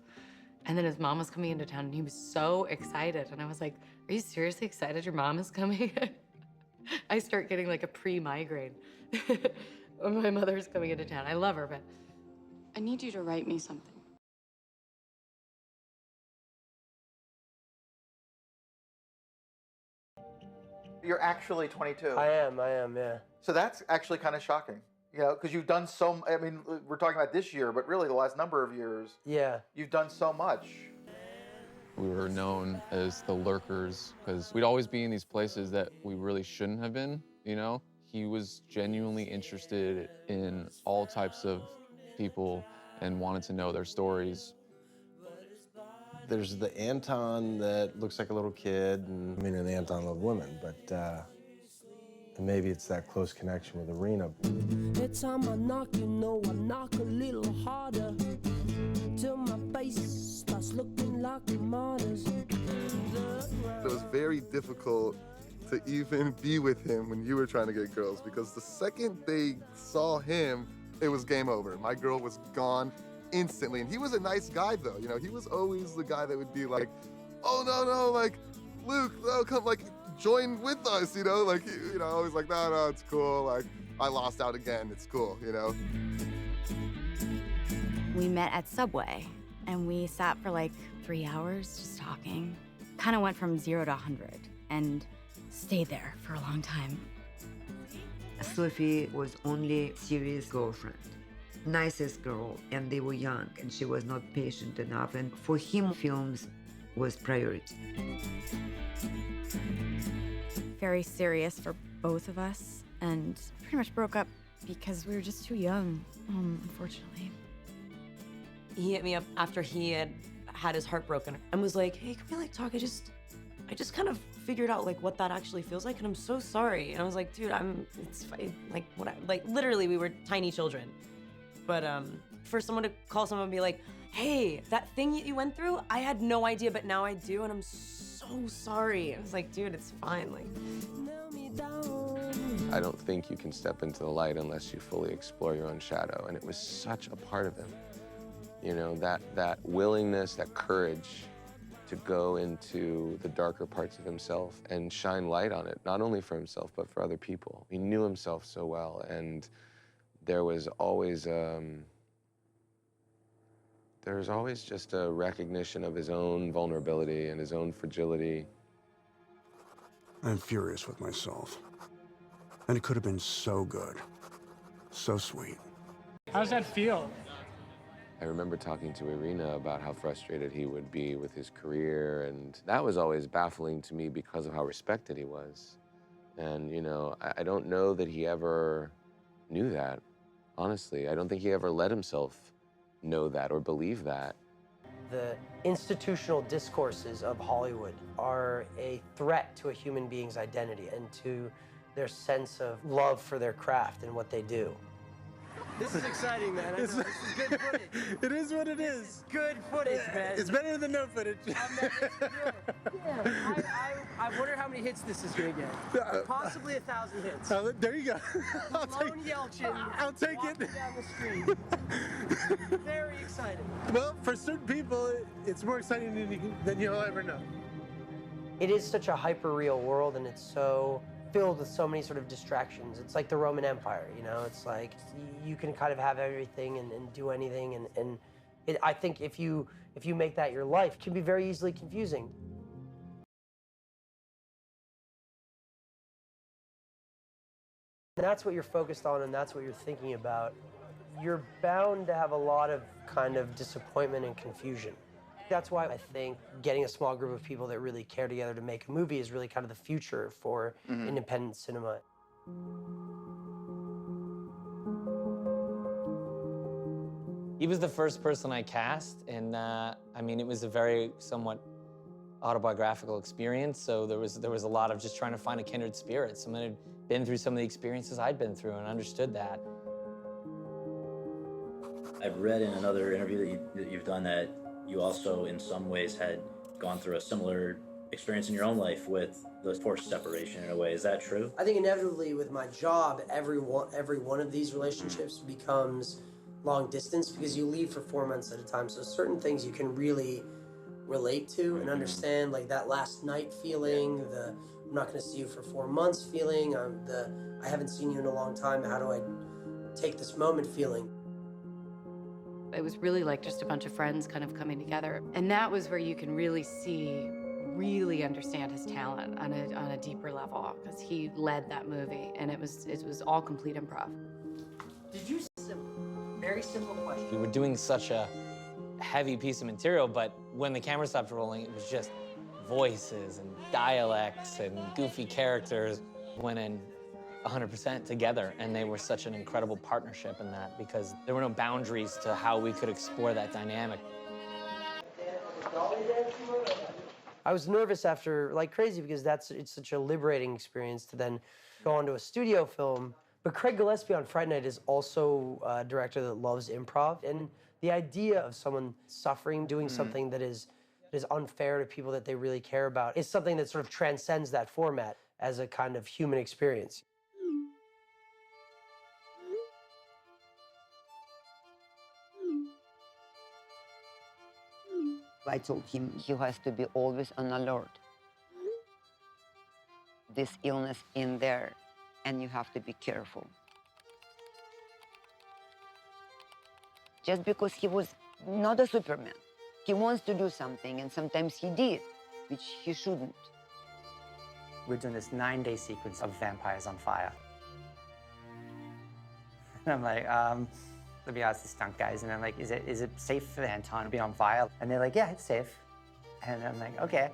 And then his mom was coming into town and he was so excited. And I was like, are you seriously excited your mom is coming? I start getting like a pre-migraine when my mother's coming into town. I love her, but I need you to write me something. You're actually 22. I am, yeah. So that's actually kind of shocking, you know, because you've done so, I mean, we're talking about this year, but really the last number of years. Yeah. You've done so much. We were known as the lurkers because we'd always be in these places that we really shouldn't have been, you know? He was genuinely interested in all types of people and wanted to know their stories. There's the Anton that looks like a little kid, and I mean, and Anton loved women, but and maybe it's that close connection with Irina. Every time I knock, you know I knock a little harder, till my face starts looking like a martyr's. It was very difficult to even be with him when you were trying to get girls, because the second they saw him, it was game over. My girl was gone instantly. And he was a nice guy, though. You know, he was always the guy that would be like, oh, no, like, Luke, no, come, like, join with us, you know? Like, you know, always like, no, it's cool. Like, I lost out again. It's cool, you know? We met at Subway, and we sat for like 3 hours just talking. Kind of went from 0 to 100, and stayed there for a long time. Sophie was only serious girlfriend, nicest girl, and they were young, and she was not patient enough. And for him, films was priority. Very serious for both of us, and pretty much broke up because we were just too young, unfortunately. He hit me up after he had his heart broken and was like, hey, can we like talk? I just kind of figured out like what that actually feels like, and I'm so sorry. And I was like, dude, it's fine. Like literally we were tiny children. But for someone to call someone and be like, hey, that thing that you went through, I had no idea, but now I do, and I'm so sorry. I was like, dude, it's fine. Like, I don't think you can step into the light unless you fully explore your own shadow. And it was such a part of him. You know, that willingness, that courage to go into the darker parts of himself and shine light on it, not only for himself, but for other people. He knew himself so well, and there was always just a recognition of his own vulnerability and his own fragility. I'm furious with myself. And it could have been so good, so sweet. How's that feel? I remember talking to Irina about how frustrated he would be with his career, and that was always baffling to me because of how respected he was. And, you know, I don't know that he ever knew that, honestly. I don't think he ever let himself know that or believe that. The institutional discourses of Hollywood are a threat to a human being's identity and to their sense of love for their craft and what they do. This is exciting, man. This is good footage. It is what it is. Good footage, man. It's better than no footage. I wonder how many hits this is gonna get. Possibly 1,000 hits. There you go. Malone Yelchin. I'll take it. Down the street. Very exciting. Well, for certain people, it's more exciting than you'll ever know. It is such a hyper-real world, and it's so filled with so many sort of distractions. It's like the Roman Empire, you know? It's like you can kind of have everything and do anything, and I think if you make that your life, it can be very easily confusing. That's what you're focused on, and that's what you're thinking about. You're bound to have a lot of kind of disappointment and confusion. That's why I think getting a small group of people that really care together to make a movie is really kind of the future for independent cinema. He was the first person I cast, and I mean, it was a very somewhat autobiographical experience, so there was a lot of just trying to find a kindred spirit, someone who'd been through some of the experiences I'd been through and understood that. I've read in another interview that you've done that you also, in some ways, had gone through a similar experience in your own life with the forced separation in a way. Is that true? I think inevitably with my job, every one of these relationships becomes long distance because you leave for 4 months at a time. So certain things you can really relate to and understand, like that last night feeling, the I'm not going to see you for 4 months feeling, I haven't seen you in a long time, how do I take this moment feeling. It was really like just a bunch of friends kind of coming together. And that was where you can really really understand his talent on a deeper level, because he led that movie, and it was all complete improv. Did you very simple question? We were doing such a heavy piece of material, but when the camera stopped rolling, it was just voices and dialects and goofy characters. Went in 100% together, and they were such an incredible partnership in that because there were no boundaries to how we could explore that dynamic. I was nervous after like crazy because it's such a liberating experience to then go onto a studio film. But Craig Gillespie on Fright Night is also a director that loves improv, and the idea of someone suffering doing something that is unfair to people that they really care about is something that sort of transcends that format as a kind of human experience. I told him he has to be always on alert. This illness in there, and you have to be careful. Just because he was not a Superman, he wants to do something, and sometimes he did, which he shouldn't. We're doing this 9-day sequence of vampires on fire. And I'm like, let me ask the stunt guys, and I'm like, is it safe for Anton to be on fire? And they're like, yeah, it's safe. And I'm like, okay.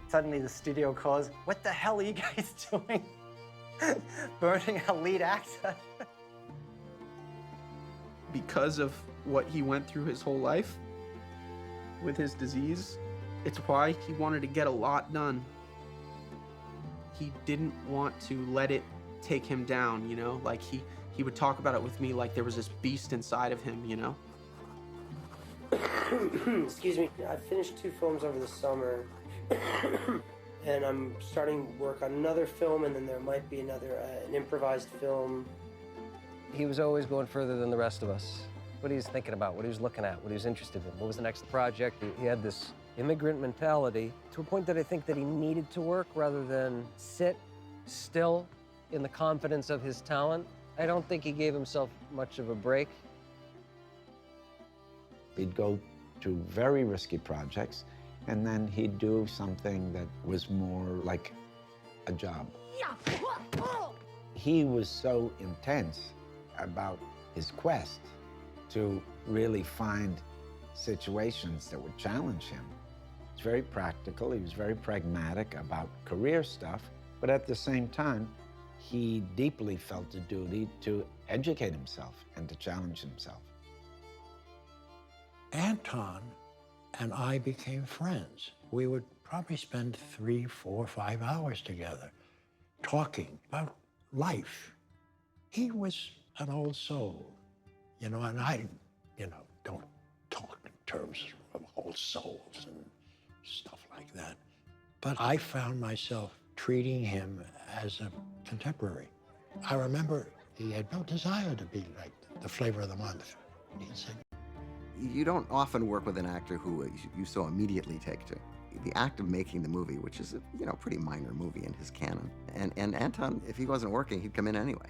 Suddenly the studio calls, what the hell are you guys doing? Burning a lead actor. Because of what he went through his whole life with his disease, it's why he wanted to get a lot done. He didn't want to let it take him down, you know? Like he would talk about it with me like there was this beast inside of him, you know? Excuse me. I finished 2 films over the summer, and I'm starting work on another film, and then there might be another, an improvised film. He was always going further than the rest of us. What he was thinking about, what he was looking at, what he was interested in, what was the next project. He had this immigrant mentality to a point that I think that he needed to work rather than sit still in the confidence of his talent. I don't think he gave himself much of a break. He'd go to very risky projects, and then he'd do something that was more like a job. He was so intense about his quest to really find situations that would challenge him. He was very practical, he was very pragmatic about career stuff, but at the same time, he deeply felt a duty to educate himself and to challenge himself. Anton and I became friends. We would probably spend 3, 4, 5 hours together talking about life. He was an old soul, you know, and I, you know, don't talk in terms of old souls and stuff like that. But I found myself treating him as a contemporary. I remember he had no desire to be like the flavor of the month. He'd say, you don't often work with an actor who you so immediately take to. The act of making the movie, which is a pretty minor movie in his canon. And Anton, if he wasn't working, he'd come in anyway.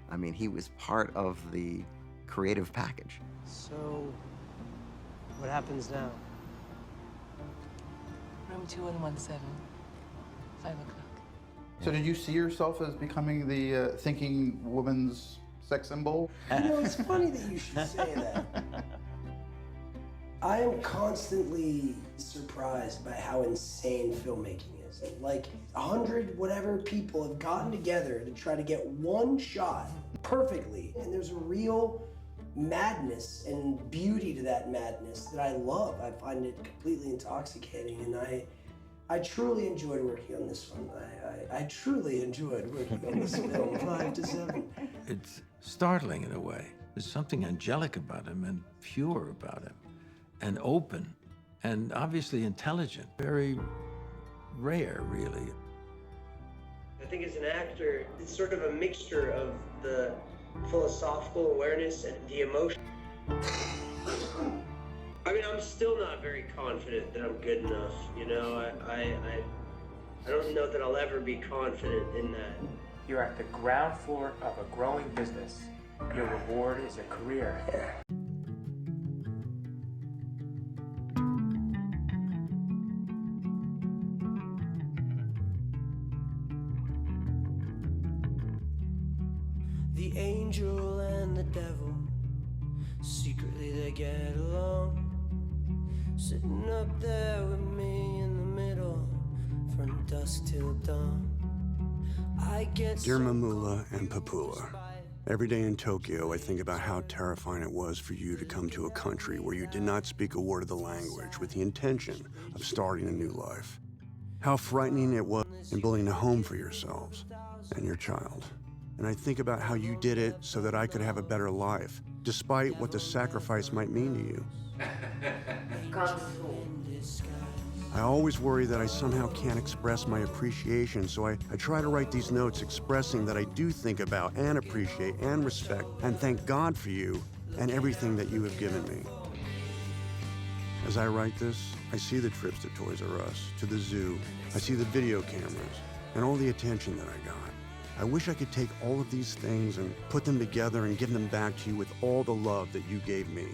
I mean, he was part of the creative package. So, what happens now? Room 2117, 5 o'clock. So did you see yourself as becoming the thinking woman's sex symbol? You know, it's funny that you should say that. I am constantly surprised by how insane filmmaking is. Like 100 whatever people have gotten together to try to get one shot perfectly, and there's a real madness and beauty to that madness that I love. I find it completely intoxicating, and I truly enjoyed working on this one. I truly enjoyed working on this film, 5 to 7. it's startling in a way. There's something angelic about him and pure about him and open and obviously intelligent. Very rare, really. I think as an actor, it's sort of a mixture of the philosophical awareness and the emotion. I mean, I'm still not very confident that I'm good enough, you know? I don't know that I'll ever be confident in that. You're at the ground floor of a growing business. Your reward is a career. The angel and the devil, secretly they get along. Sitting up there with me in the middle, from dusk till dawn. I Dear Mamula and Papula, every day in Tokyo, I think about how terrifying it was for you to come to a country where you did not speak a word of the language with the intention of starting a new life. How frightening it was in building a home for yourselves and your child. And I think about how you did it so that I could have a better life, despite what the sacrifice might mean to you. I always worry that I somehow can't express my appreciation, so I try to write these notes expressing that I do think about and appreciate and respect and thank God for you and everything that you have given me. As I write this, I see the trips to Toys R Us, to the zoo, I see the video cameras, and all the attention that I got. I wish I could take all of these things and put them together and give them back to you with all the love that you gave me.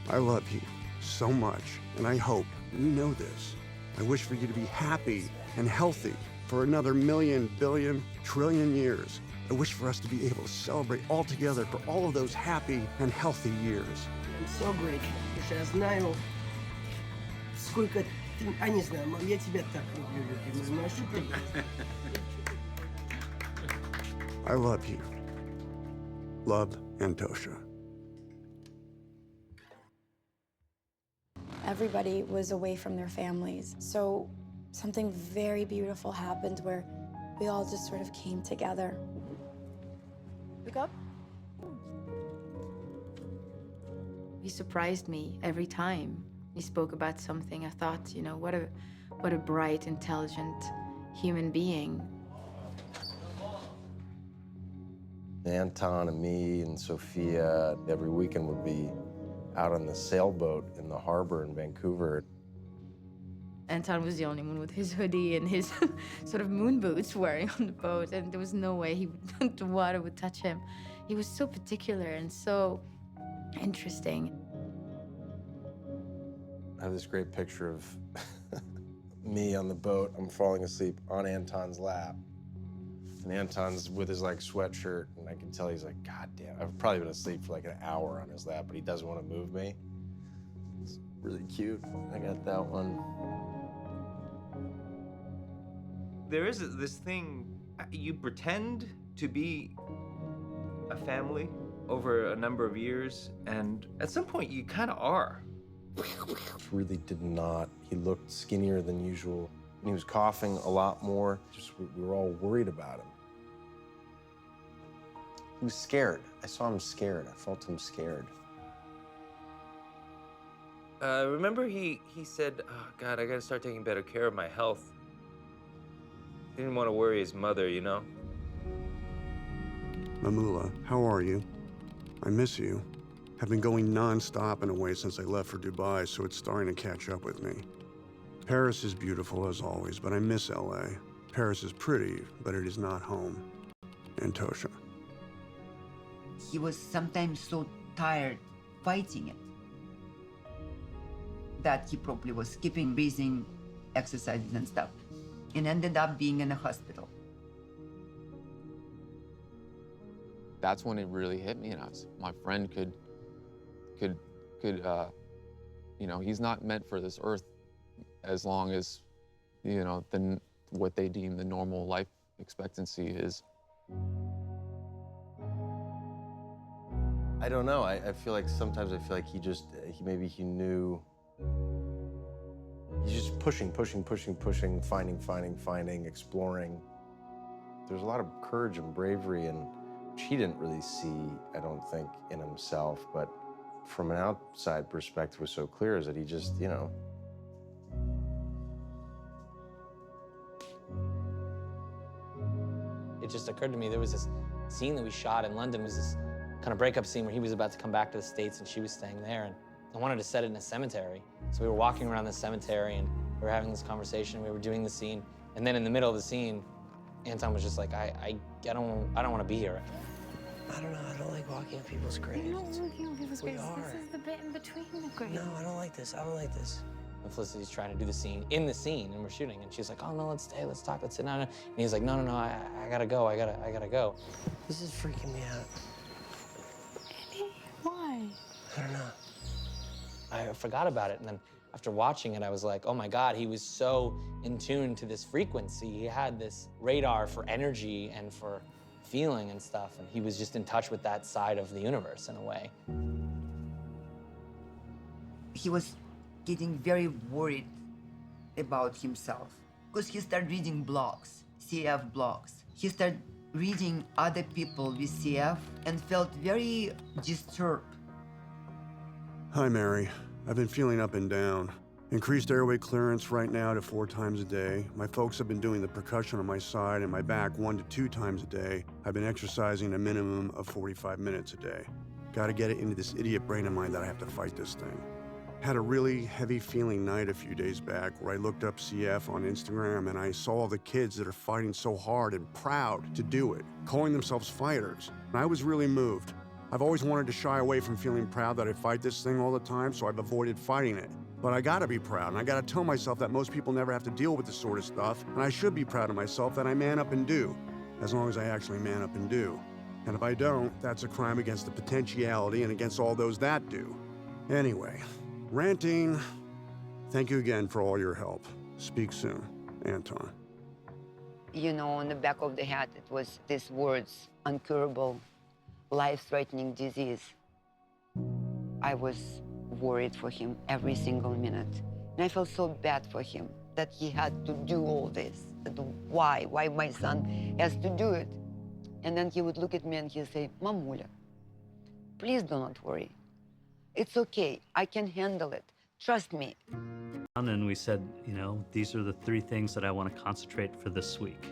I love you so much, and I hope you know this. I wish for you to be happy and healthy for another million, billion, trillion years. I wish for us to be able to celebrate all together for all of those happy and healthy years. I'm so grateful, потому что я знаю, сколько ты... А не знаю, мам, я тебя так люблю, любимый. Знаешь, что ты... I love you. Love, Antosha. Everybody was away from their families, so something very beautiful happened where we all just sort of came together. Look up. He surprised me every time he spoke about something. I thought, you know, what a bright, intelligent human being. Anton and me and Sophia every weekend would be out on the sailboat in the harbor in Vancouver. Anton was the only one with his hoodie and his sort of moon boots wearing on the boat, and there was no way the water would touch him. He was so particular and so interesting. I have this great picture of me on the boat. I'm falling asleep on Anton's lap. And Anton's with his like sweatshirt, and I can tell he's like, God damn, I've probably been asleep for like an hour on his lap, but he doesn't want to move me. It's really cute. I got that one. There is this thing, you pretend to be a family over a number of years, and at some point you kind of are. Really did not. He looked skinnier than usual. And he was coughing a lot more. Just we were all worried about him. He was scared. I saw him scared. I felt him scared. Remember he said, oh God, I gotta start taking better care of my health. He didn't want to worry his mother, you know? Mamula, how are you? I miss you. Have been going non-stop in a way since I left for Dubai, so it's starting to catch up with me. Paris is beautiful as always, but I miss LA. Paris is pretty, but it is not home. Antosha. He was sometimes so tired fighting it that he probably was skipping breathing exercises and stuff and ended up being in a hospital. That's when it really hit me, and my friend could, you know, he's not meant for this earth as long as, you know, what they deem the normal life expectancy is. I don't know. I feel like sometimes I feel like maybe he knew. He's just pushing, finding, exploring. There's a lot of courage and bravery, and which he didn't really see, I don't think, in himself. But from an outside perspective, was so clear is that he just, you know. It just occurred to me there was this scene that we shot in London, was this kind of breakup scene where he was about to come back to the States and she was staying there, and I wanted to set it in a cemetery. So we were walking around the cemetery and we were having this conversation, we were doing the scene, and then in the middle of the scene, Anton was just like, I don't want to be here. I don't know, I don't like walking on people's graves. You're not walking on people's graves. We are. This is the bit in between the graves. No, I don't like this, I don't like this. And Felicity's trying to do the scene in the scene, and we're shooting, and she's like, oh no, let's stay, let's talk, let's sit down. And he's like, no, I gotta go, I gotta go. This is freaking me out. Why? I don't know. I forgot about it. And then after watching it, I was like, oh my God, he was so in tune to this frequency. He had this radar for energy and for feeling and stuff. And he was just in touch with that side of the universe in a way. He was getting very worried about himself because he started reading blogs, CF blogs. He started reading other people with CF and felt very disturbed. Hi, Mary. I've been feeling up and down. Increased airway clearance right now to 4 times a day. My folks have been doing the percussion on my side and my back 1 to 2 times a day. I've been exercising a minimum of 45 minutes a day. Gotta get it into this idiot brain of mine that I have to fight this thing. Had a really heavy feeling night a few days back where I looked up CF on Instagram and I saw all the kids that are fighting so hard and proud to do it, calling themselves fighters. And I was really moved. I've always wanted to shy away from feeling proud that I fight this thing all the time, so I've avoided fighting it. But I gotta be proud, and I gotta tell myself that most people never have to deal with this sort of stuff, and I should be proud of myself that I man up and do, as long as I actually man up and do. And if I don't, that's a crime against the potentiality and against all those that do. Anyway, ranting. Thank you again for all your help. Speak soon, Anton. You know, on the back of the hat, it was these words, incurable, life-threatening disease. I was worried for him every single minute. And I felt so bad for him that he had to do all this. Why my son has to do it? And then he would look at me and he'd say, Mamula, please do not worry. It's okay, I can handle it, trust me. And we said, you know, these are the 3 things that I want to concentrate for this week.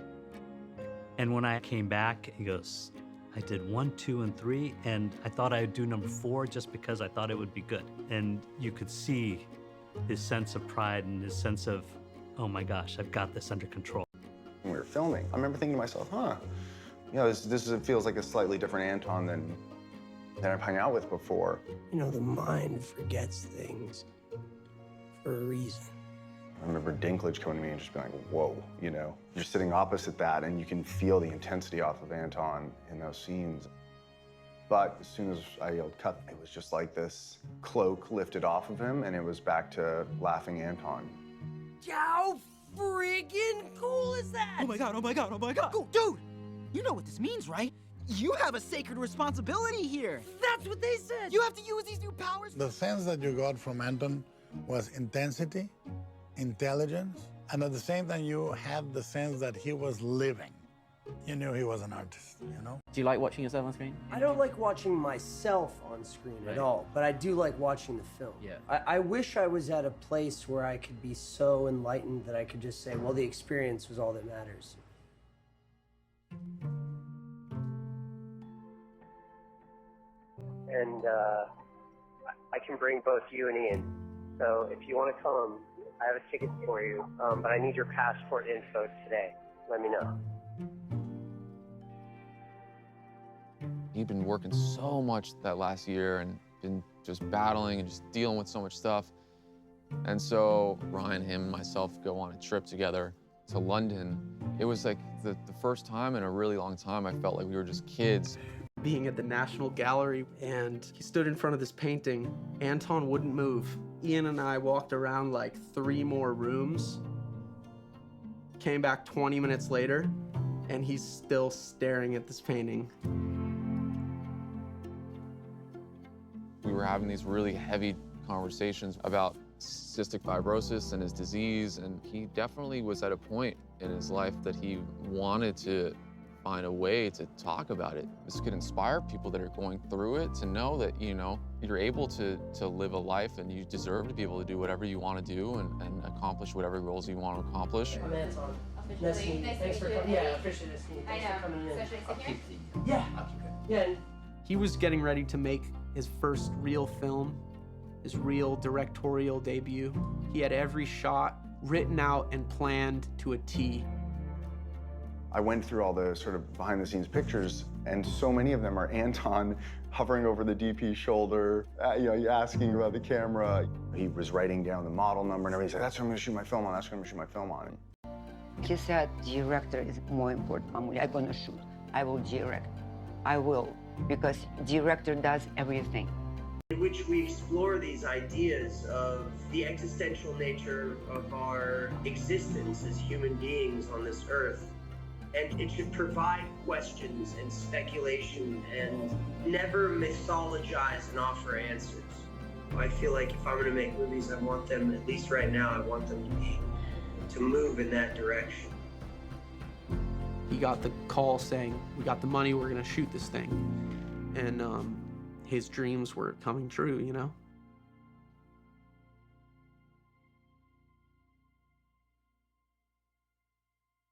And when I came back, he goes, I did 1, 2, and 3, and I thought I would do number 4 just because I thought it would be good. And you could see his sense of pride and his sense of, oh my gosh, I've got this under control. When we were filming, I remember thinking to myself, you know, this feels like a slightly different Anton than I've hung out with before. You know, the mind forgets things for a reason. I remember Dinklage coming to me and just being like, whoa, you know? You're sitting opposite that and you can feel the intensity off of Anton in those scenes. But as soon as I yelled cut, it was just like this cloak lifted off of him and it was back to laughing Anton. How friggin' cool is that? Oh my God, oh my God, oh my God. Go, dude, you know what this means, right? You have a sacred responsibility here. That's what they said. You have to use these new powers. The sense that you got from Anton was intensity, intelligence, and at the same time you had the sense that he was living. You knew he was an artist, you know? Do you like watching yourself on screen? I don't like watching myself on screen at all, but I do like watching the film. Yeah. I wish I was at a place where I could be so enlightened that I could just say, well, the experience was all that matters. And I can bring both you and Ian. So if you want to come, I have a ticket for you, but I need your passport info today. Let me know. He'd been working so much that last year and been just battling and just dealing with so much stuff. And so Ryan, him, and myself go on a trip together to London. It was like the first time in a really long time I felt like we were just kids. Being at the National Gallery, and he stood in front of this painting. Anton wouldn't move. Ian and I walked around like 3 more rooms, came back 20 minutes later, and he's still staring at this painting. We were having these really heavy conversations about cystic fibrosis and his disease, and he definitely was at a point in his life that he wanted to find a way to talk about it. This could inspire people that are going through it to know that, you know, you're able to live a life and you deserve to be able to do whatever you want to do and accomplish whatever goals you want to accomplish. Thanks for coming. Yeah, officially nice to meet you. Thanks for coming in. I'll keep the... Yeah. I'll keep it. Yeah. He was getting ready to make his first real film, his real directorial debut. He had every shot written out and planned to a T. I went through all the sort of behind-the-scenes pictures, and so many of them are Anton hovering over the DP's shoulder, you know, asking about the camera. He was writing down the model number and everything. He's like, that's what I'm gonna shoot my film on, that's what I'm gonna shoot my film on. He said, director is more important, Mamuli. I'm gonna shoot. I will direct. I will, because director does everything. in which we explore these ideas of the existential nature of our existence as human beings on this earth. And it should provide questions and speculation and never mythologize and offer answers. I feel like if I'm going to make movies, I want them, at least right now, I want them to move in that direction. He got the call saying, we got the money, we're gonna shoot this thing. And his dreams were coming true, you know?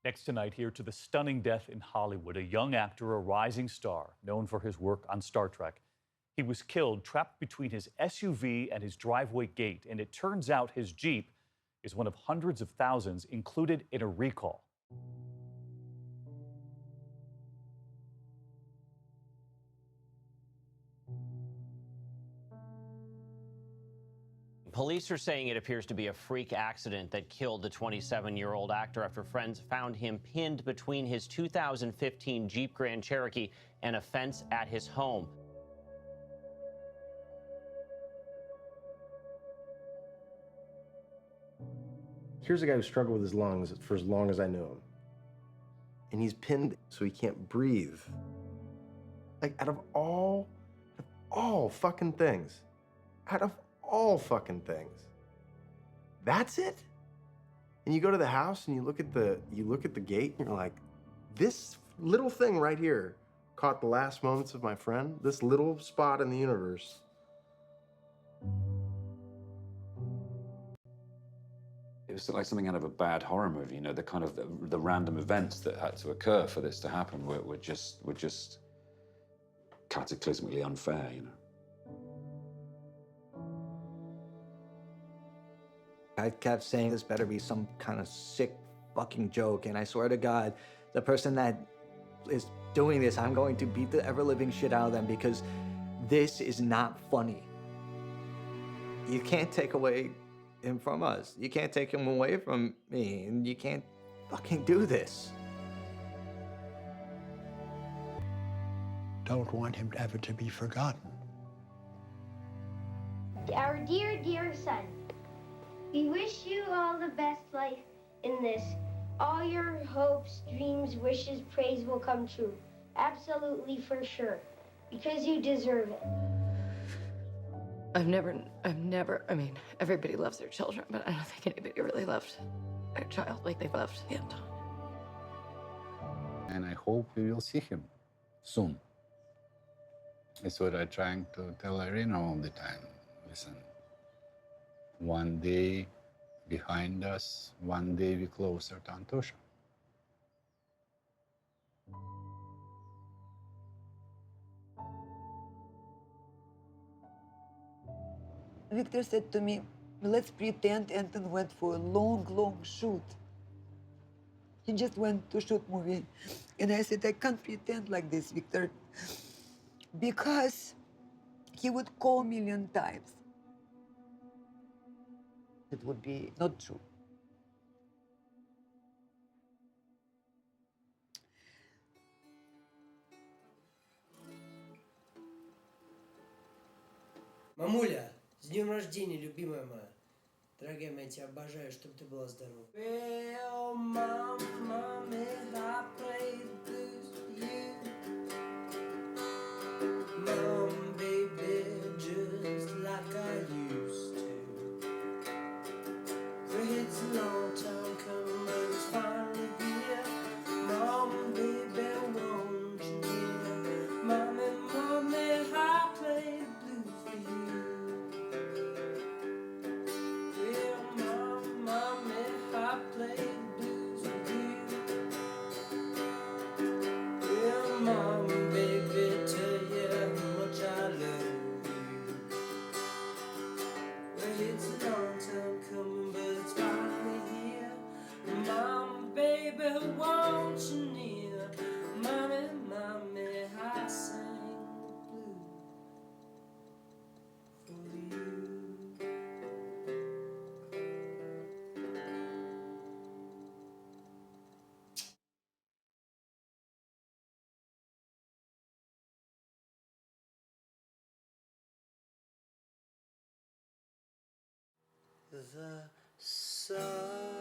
Next tonight, here to the stunning death in Hollywood, a young actor, a rising star, known for his work on Star Trek. He was killed trapped between his SUV and his driveway gate, and it turns out his Jeep is one of hundreds of thousands included in a recall. Police are saying it appears to be a freak accident that killed the 27-year-old actor after friends found him pinned between his 2015 Jeep Grand Cherokee and a fence at his home. Here's a guy who struggled with his lungs for as long as I knew him. And he's pinned so he can't breathe. Like, out of all fucking things, out of all fucking things, that's it? And you go to the house and you look at the gate and you're like, this little thing right here caught the last moments of my friend, this little spot in the universe. It was like something out of a bad horror movie, you know, the kind of the random events that had to occur for this to happen were just cataclysmically unfair, you know. I kept saying this better be some kind of sick fucking joke, and I swear to God, the person that is doing this, I'm going to beat the ever-living shit out of them because this is not funny. You can't take away him from us. You can't take him away from me, and you can't fucking do this. Don't want him ever to be forgotten. Our dear, dear son, we wish you all the best life in this. All your hopes, dreams, wishes, praise will come true. Absolutely for sure. Because you deserve it. I've never, I mean, everybody loves their children, but I don't think anybody really loved their child like they loved Anton. And I hope we will see him soon. It's what I'm trying to tell Irina all the time. Listen, one day behind us, one day we're closer to Antosha. Victor said to me, let's pretend Anton went for a long, long shoot. He just went to shoot movie. And I said, I can't pretend like this, Victor, because he would call a million times. It would be not true. Мамуля, с днем рождения, любимая моя. Дорогая моя, тебя обожаю, чтобы ты была здорова. Well, mama, I played the blues for you. Mom, baby, just like I used to. It's a long time coming, but it's finally here. Mom, baby, won't you hear? Mommy, I played the blues for you. Well, mommy, I played the blues for you. the sun.